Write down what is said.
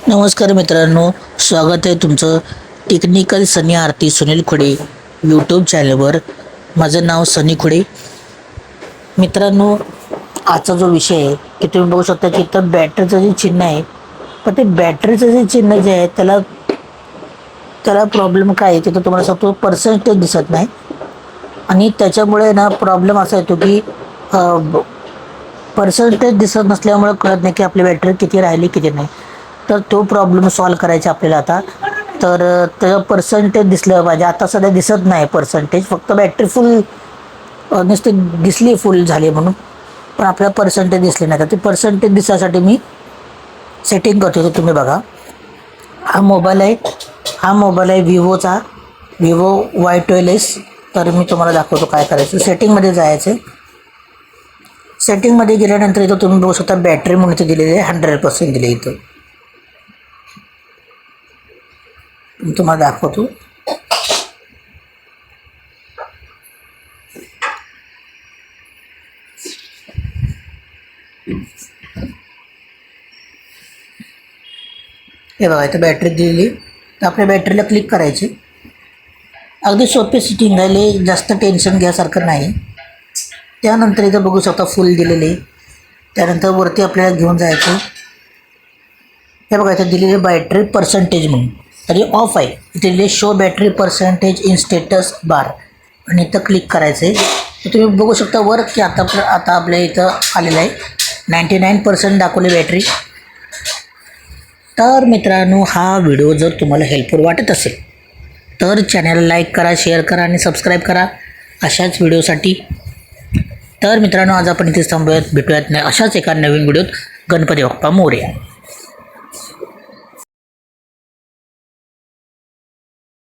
नमस्कार मित्रांनो, स्वागत आहे तुमचं टेक्निकल सनी आरती सुनील खुडे यूट्यूब चॅनलवर. माझं नाव सनी खुडे. मित्रांनो, आजचा जो विषय आहे की तुम्ही बघू शकता की इथं बॅटरीचं जे चिन्ह आहे, पण ते बॅटरीचं जे चिन्ह जे आहे त्याला त्याला प्रॉब्लेम काय आहे तिथं तुम्हाला सांगतो, पर्सेंटेज दिसत नाही. आणि त्याच्यामुळे ना प्रॉब्लेम असा येतो की पर्सेंटेज दिसत नसल्यामुळे कळत नाही की आपली बॅटरी किती राहिली किती नाही. तर तो प्रॉब्लेम सॉल्व करायचा आपल्याला आता. तर त्याचं पर्सेंटेज दिसलं पाहिजे. आता सध्या दिसत नाही पर्सेंटेज, फक्त बॅटरी फुल नुसती दिसली फुल झाली म्हणून, पण आपल्याला पर्सेंटेज दिसले नाही. तर ते पर्सेंटेज दिसायसाठी मी सेटिंग करतो. तर तुम्ही बघा, हा मोबाईल आहे विवोचा, विवो Y12S. तर मी तुम्हाला दाखवतो काय करायचं. सेटिंगमध्ये जायचं. सेटिंगमध्ये गेल्यानंतर इथं तुम्ही बघू शकता बॅटरी म्हणून इथे दिलेली आहे, 100% दिले इथं. मी तुम्हाला दाखवतो. हे बघा, इथं बॅटरी दिलेली. तर आपल्या बॅटरीला क्लिक करायची. अगदी सोपी सेटिंग आहे, जास्त टेन्शन घ्यासारखं नाही. त्यानंतर इथं बघू शकता फुल दिलेली. त्यानंतर वरती आपल्याला घेऊन जायचं. हे बघा, इथं दिलेले बॅटरी पर्सेंटेज म्हणून, तरी ऑफ आहे. इथे दिले show battery percentage in status bar, आणि इथं क्लिक करायचं आहे. तर तुम्ही बघू शकता वर की आता आपल्या इथं आलेलं आहे 99% दाखवली बॅटरी. तर मित्रांनो, हा व्हिडिओ जर तुम्हाला हेल्पफुल वाटत असेल तर चॅनलला लाईक करा, शेअर करा आणि सबस्क्राईब करा अशाच व्हिडिओसाठी. तर मित्रांनो, आज आपण इथेच थांबूयात. भेटूयात नाही अशाच एका नवीन व्हिडिओत. गणपती बाप्पा मोरया.